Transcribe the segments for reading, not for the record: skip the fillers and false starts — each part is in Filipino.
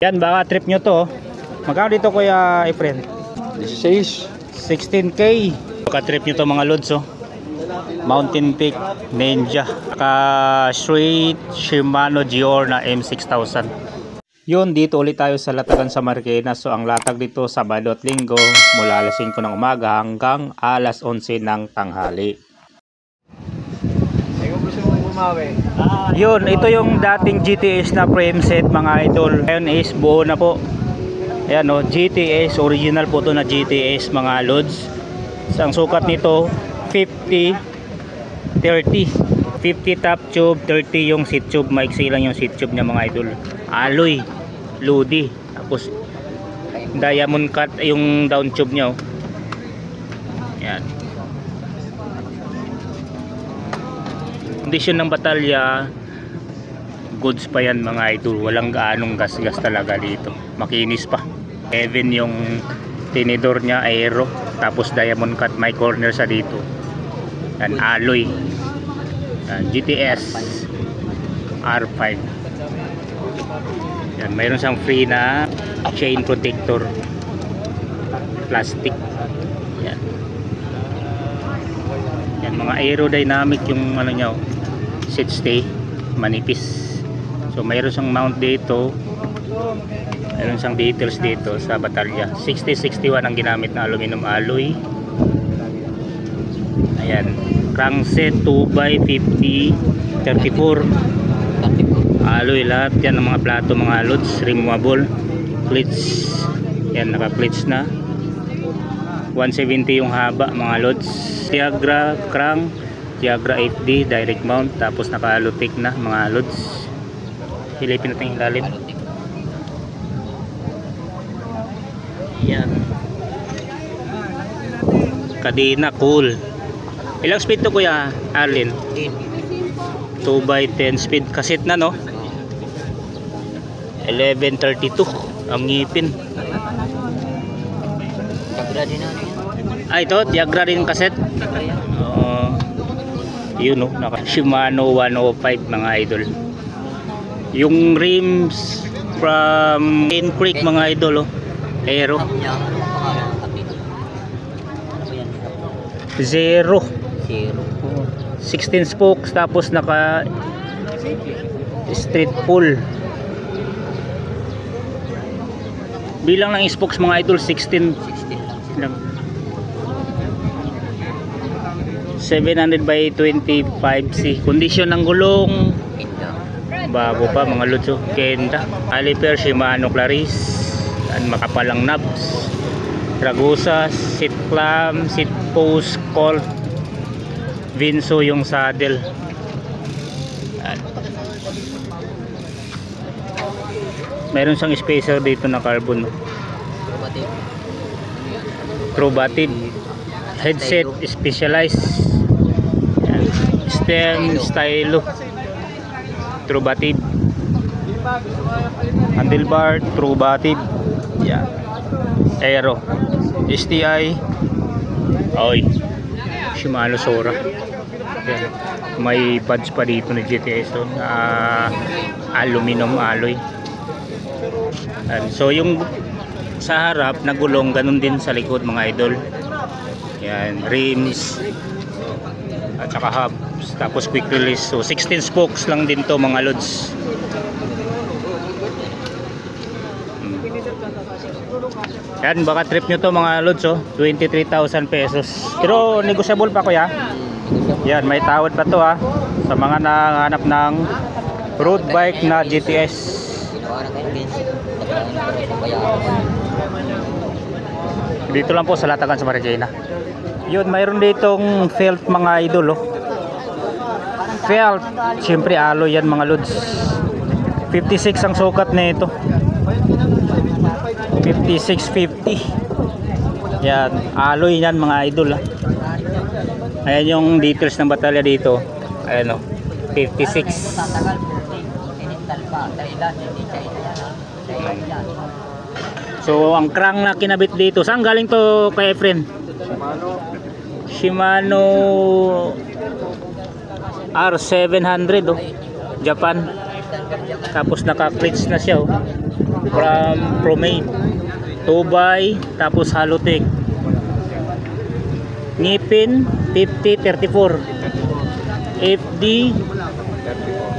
Yan, baka trip nyo to. Magkano dito kuya Efren? 16K. Baka trip nyo to mga lods. Mountain Peak Ninja ka straight Shimano GR na M6000. Yun, dito ulit tayo sa Latagan sa Marikina. So ang latag dito Sabado at Linggo mula alas 5 ng umaga hanggang alas 11 ng tanghali. Yun, ito yung dating GTS na frame set mga idol. Ngayon is buo na po. Ayan o, GTS, original po to na GTS mga lods. So, ang sukat nito 50-30. 50 top tube, 30 yung seat tube. Maiksi lang yung seat tube niya mga idol. Alloy, Lodi. Tapos diamond cut yung down tube niya oh. Ayan. Kondisyon ng batalya goods pa yan mga idol, walang gaanong gas-gas talaga dito, makinis pa. Even yung tinidor nya aero, tapos diamond cut, may corner sa dito. Yan, alloy. Yan, GTS R5. Yan, mayroon siyang free na chain protector, plastic. Yan. Yan, mga aerodynamic yung ano nya oh. Seat stay, manipis. So mayroon siyang mount dito, mayroon siyang details dito sa batalya. 6061 ang ginamit na aluminum alloy. Ayan, crankset 2x50 34 alloy, lahat yan ng mga plato mga lods, removable. Plates, yan naka plates na 170 yung haba mga lods. Tiagra crank, Tiagra 8D direct mount, tapos naka-alutik na mga lods. Hilipin natin yung lalim. Yan. Kadena cool. Ilang speed to kuya Arlene? 2x10 speed. Kasit na no? 1132 ang ngipin. Ito Tiagra din kaset. Yun no, naka Shimano 105 mga idol. Yung rims from Cane Creek mga idol oh. Aero 0 16 spokes, tapos naka street pull. Bilang ng spokes mga idol 16 lang. 700 by 25C. Kondisyon ng gulong bago pa mga lods oh. Kenda. Caliper Shimano Claris. Yan, makapalang knobs. Ragusa, seat clamp, seat post, Colt. Vinso yung saddle. Yan. Meron siyang spacer dito na carbon. Probative. Headset specialized. Yan. Stem stylo. Trubative. Handlebar trubative. Yan. Aero. STI. Oy. Shimano Sora. Yan. May pads pa dito na GTS oh, na aluminum alloy. Yan. So yung sa harap na gulong ganun din sa likod mga idol. Yan, rims at saka hubs, tapos quick release. So 16 spokes lang din to mga lods. Yan, baka trip nyo to mga lods oh. 23,000 pesos. Pero negotiable pa kuya. Yan, may tawad pa to ha, sa mga nanghanap ng road bike na GTS. Dito lang po sa Latagan sa Marikina. Yun, mayroon ditong felt mga idol oh. Felt, siyempre alloy yan mga lods. 56 ang sukat na ito. 5650. Yan, alloy yan mga idol ah. Ayan yung details ng batalya dito. Ayan oh, 56. So ang crank na kinabit dito, saan galing to kay Efren? Shimano R700 oh, Japan. Tapos naka-clutch na siya oh. from Promade. 2x, tapos Halotech. Ngipin 50-34. FD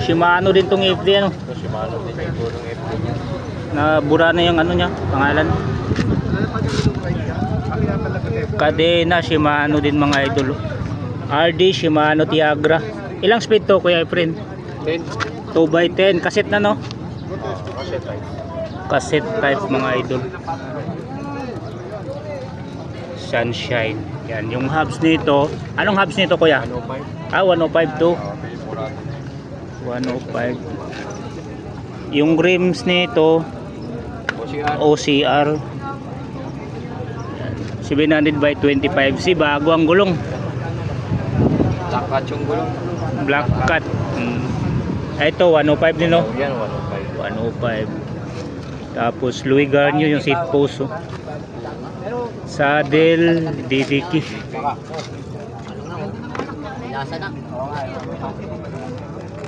Shimano din tong FD, ano? Shimano din yung gulong FD. Nabura na yung ano niya, pangalan. Kadena Shimano din mga idol. RD Shimano Tiagra. Ilang speed to Kuya Efren? 10. 2x10, cassette na, no? Kasi type. Cassette type mga idol. Sunshine. Yan, yung hubs nito. Anong hubs nito Kuya? 105. 105 to. 105. Yung rims nito OCR. OCR 700 by 25C. Bago ang gulong. Black cat yung gulong. Black cat. Ito 105 din, no? Yan 105. 105. Tapos Louis Garnier yung seat post, oh. Saddle DDK.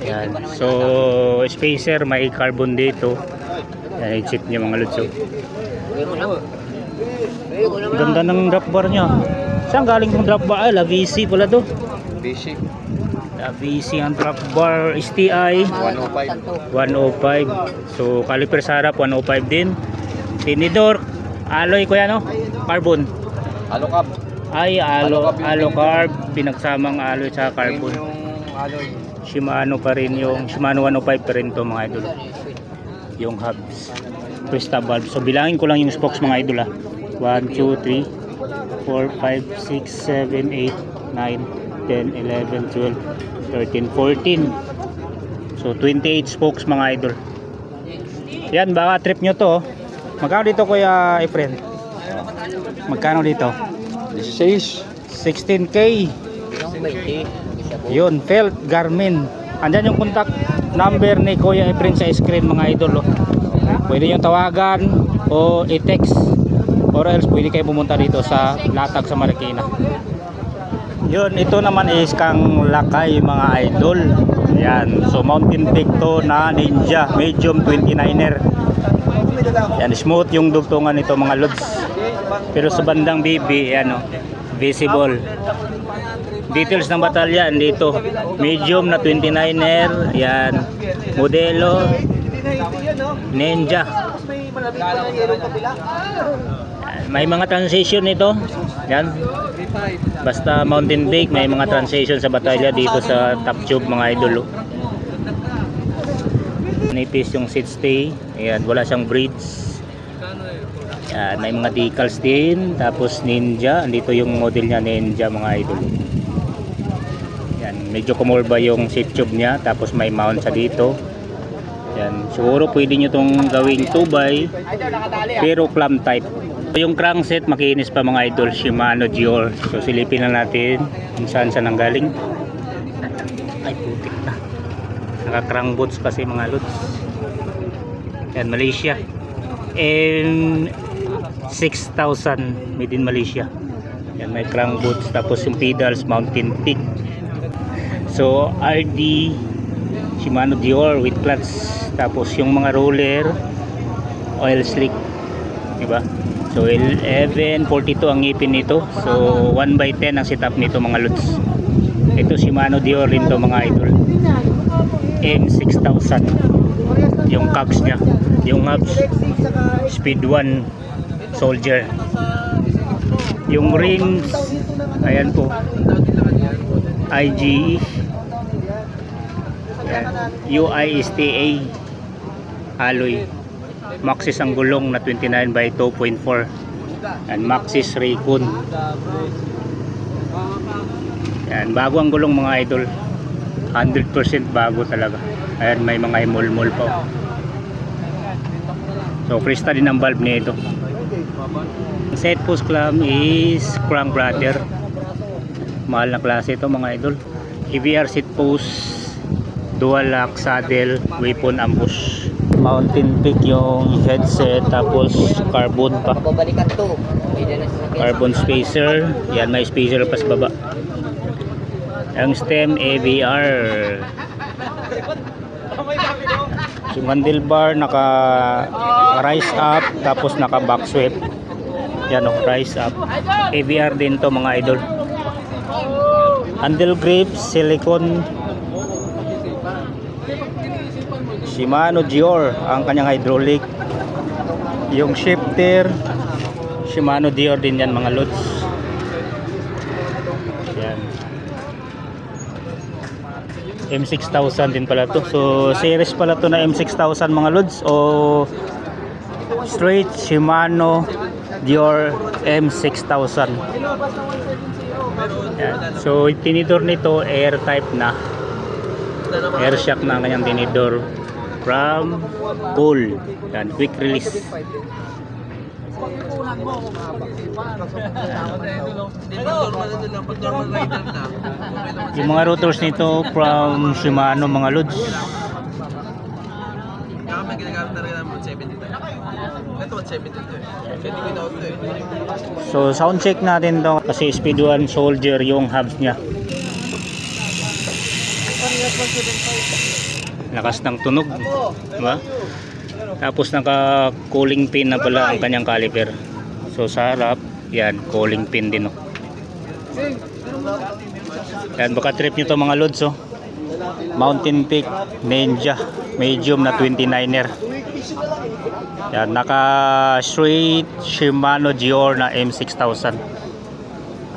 Yan. So spacer may carbon dito. Yan yung chip niya mga lods, oh. Ganda ng drop bar niya. Saan galing tong drop bar? La VC pala to. BC. La VC ang drop bar. STI 105. 105. So caliper sa harap 105 din. Tinidor alloy ko yan, no? Carbon. Alocab. Ay alloy carb, pinagsamang alloy sa carbon. Yung alloy. Shimano pa rin, yung Shimano 105 pa rin to mga idol. Yung hubs. Twista valve. So bilangin ko lang yung spokes mga idol, ha. 1, 2, 3, 4, 5, 6, 7, 8, 9, 10, 11, 12, 13, 14. So 28 spokes mga idol. Yan, baka trip nyo to, oh. Magkano dito Kuya Efren? Magkano dito? 16. 16K. Yun, Felt Garmin. Andyan yung contact number ni Kuya Efren sa screen mga idol, oh. Pwede nyo tawagan o i-text, or else pwede kayo pumunta dito sa Latag sa Marikina. Yun, ito naman is kang Lakay mga idol. Yan, so mountain peak to na Ninja medium 29er. Yan, smooth yung dugtungan nito mga lods. Pero sa bandang BB, yan, oh, visible. Details ng batalyan dito. Medium na 29er. Yan, modelo Ninja. May mga transition nito. Yan. Basta mountain bike, may mga transition sa batalya dito sa top tube mga idol. Nipis yung seat stay. Ayan, wala siyang bridge. Yan, may mga decals din. Tapos Ninja. Andito yung model niya, Ninja mga idol. Yan, medyo kumurba yung seat tube niya. Tapos may mount sa dito. Yan, siguro pwede nyo itong gawing 2x, pero clamp type. Yung crankset makinis pa mga idol, Shimano Dior. So silipin na natin kung saan nanggaling. Ay putik na, naka crank boots kasi mga lods. Yan, Malaysia, and 6,000 made in Malaysia. Yan, may crank boots. Tapos yung pedals Mountain Peak. So RD Shimano Dior with clutch. Tapos yung mga roller oil slick, diba? So 1142 ang ngipin nito. So 1/10 ang setup nito mga lods. Ito Shimano Dior rin to mga idol. M6000 yung cogs nya. Yung hubs Speed 1 Soldier. Yung rims, ayan po, IGE. UISTA alloy. Maxxis ang gulong na 29/2.4. And Maxxis Raycon. Yan, bago ang gulong mga idol. 100% bago talaga. Ayan, may mga imol-mol pa. So Krista din ang valve nito. Set post clamp is crank brother. Mahal na klase ito mga idol. EVR seat post, dual lock saddle, weapon ambush. Mountain Peak yung headset, tapos carbon pa. Carbon spacer. Yan, may spacer pa sa baba. Ang stem AVR. Yung handlebar naka rise up, tapos naka back sweep. Yan o, rise up. ABR din to mga idol. Handle grip, silicone. Shimano Dior ang kanyang hydraulic. Yung shifter Shimano Dior din yan mga lods. Yan. M6000 din pala to. So series pala to na M6000 mga lods, o straight Shimano Dior M6000. Yan. So tinidor nito air type na, air shock na ang kanyang tinidor from Cool. Yan, quick release. Yung mga rotors nito from Shimano mga lods. So sound check natin to kasi Speed 1 Soldier yung hubs niya. Lakas ng tunog, diba? Tapos naka cooling pin na pala ang kanyang caliper. So sa harap, yan, cooling pin din, oh. Yan, baka trip nyo to mga lods, oh. Mountain Peak Ninja medium na 29er. Yan, naka straight Shimano Dior na M6000.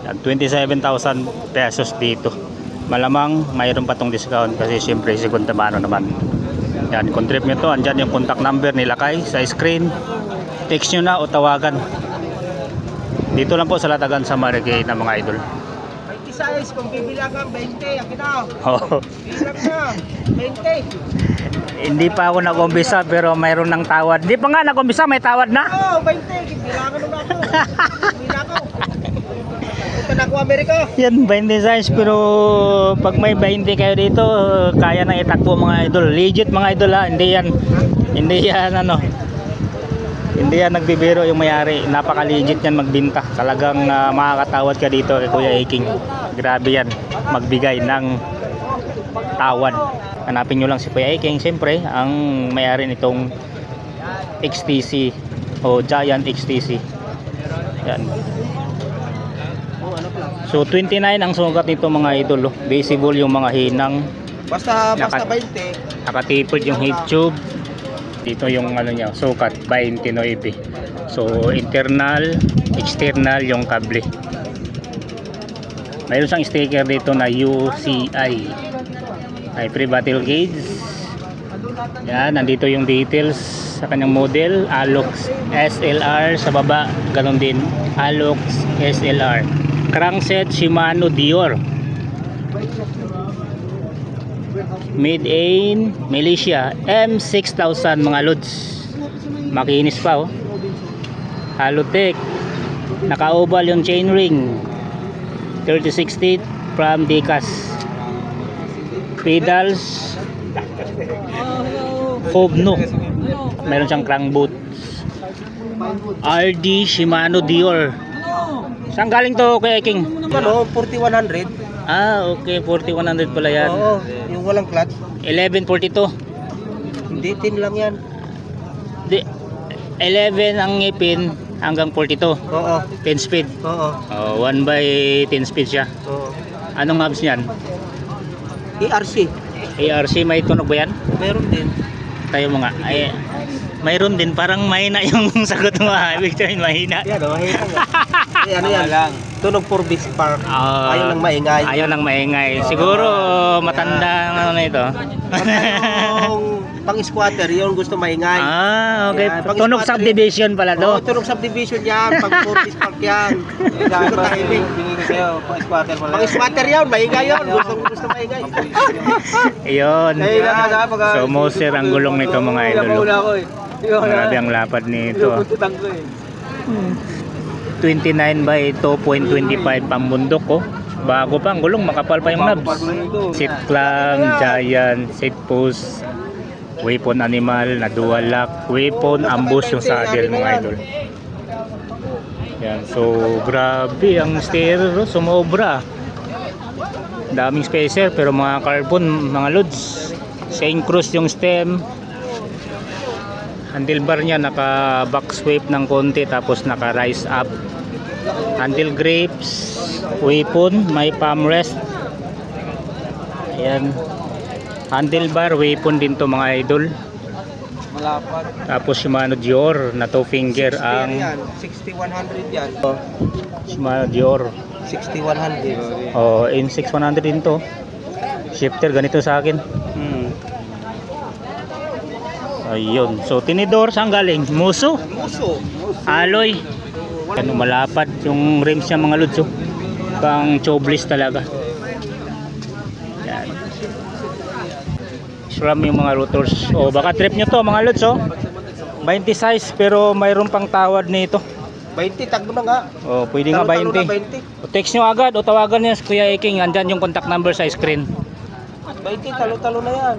Yan, 27,000 pesos dito. Malamang mayroon pa tong discount kasi siyempre segunda mano naman. Yan, kung trip nyo to, andyan yung contact number nilakay sa screen. Text nyo na o tawagan. Dito lang po sa Latagan sa Marikina na mga idol. 20 size, kung bibilangan 20, akin na. Oh. Bilang na, 20. Hindi pa ako nag-umpisa pero mayroon ng tawad. Hindi pa nga nag-umpisa, may tawad na. Oo, 20, bilangan na ako. Bilang ako. Punta na ako Amerika. Yan, 20 size pero pag may 20 kayo dito, kaya nang itakbo mga idol. Legit mga idol ha, hindi yan ano. Hindi yan nagbibiro yung mayari. Napaka legit yan magbinta. Talagang makakatawad ka dito kay Kuya Iking. Grabe yan, magbigay ng tawad. Hanapin nyo lang si Kuya Iking. Siyempre, ang mayari nitong XTC o Giant XTC. Yan. So 29 ang sukat nito mga idol, oh. Visible yung mga hinang. Basta 20. Nakatipod yung heat tube. Dito yung ano niya, sukat 29. So internal, external yung kable. Mayroon siyang sticker dito na UCI. Ay free battle gauge. Yan, nandito yung details sa kanyang model. Alox SLR sa baba, ganun din. Alox SLR. Crankset Shimano Dior. Made in Malaysia. M6000 mga lods. Makinis pa, oh. Halotech. Naka-oval yung chainring. 36 teeth from Decas. Pedals Fobno. Meron siyang crank boot. RD Shimano Dior. Saan galing to Kuya Iking? Ano, 4100. Ah, okay, 4100 pala yan. Oo, yung walang clutch. 1142. Hindi, 10 lang yan. Di, 11 ang ngipin hanggang 42. Oo. 10 speed. Oo. Oh, 1 by 10 speed siya. Oo. Anong hubs niyan? ERC. ARC, may tunog ba yan? Meron din. Tayo mga. Ay, mayroon din, parang mahina yung sagot mo. Ibig sabihin mahina. Yan o, mahina nga. Ano yan? Tunog for Beach Park. Ayaw nang maingay. Ayaw nang maingay. Siguro matanda ang ano na ito. Yung pang-squatter, yun gusto maingay. Ah, okay. Yan, Tunog subdivision pala to. Oo, tunog subdivision yan. Pang for Beach Park yan. Gusto tahimik. Pang-squatter yan, maingay yun. Gusto maingay. Ayun. So Moser ang gulong nito mga idol. Grabe ang lapad nito. 29 by 2.25 pambundok, oh. Bago pa ang gulong, makapal pa yung knobs. Seat clamp, Giant, seat post, weapon animal na dual lock, weapon ambush yung saddle mga idol. Yan, so grabe ang steer, sumobra. Daming spacer pero mga carbon mga loads. Saint Cruz yung stem. handlebar niya naka back sweep ng konti tapos naka rise up. Handle grips, weapon, may palm rest. Ayan. Handlebar, weapon din to mga idol. Malapad. Tapos Shimano Dior na 2 finger ang 60-100 yan. Shimano Dior. 60-100. Oh, in 6100 din to. Shifter ganito sa akin. Ayun. So tinidor saan galing? Muso. Muso. Alloy. Ano malapad yung rims niya mga lods. Pang tubeless talaga. Yan. Sram yung mga rotors. Oh, baka trip nyo to mga lods oh. 20 size pero mayroon pang tawad nito. 20 tagbo na nga. Oh, pwede nga 20. O text nyo agad o tawagan niya si Kuya Iking. Andyan yung contact number sa screen. 20 talo-talo na yan.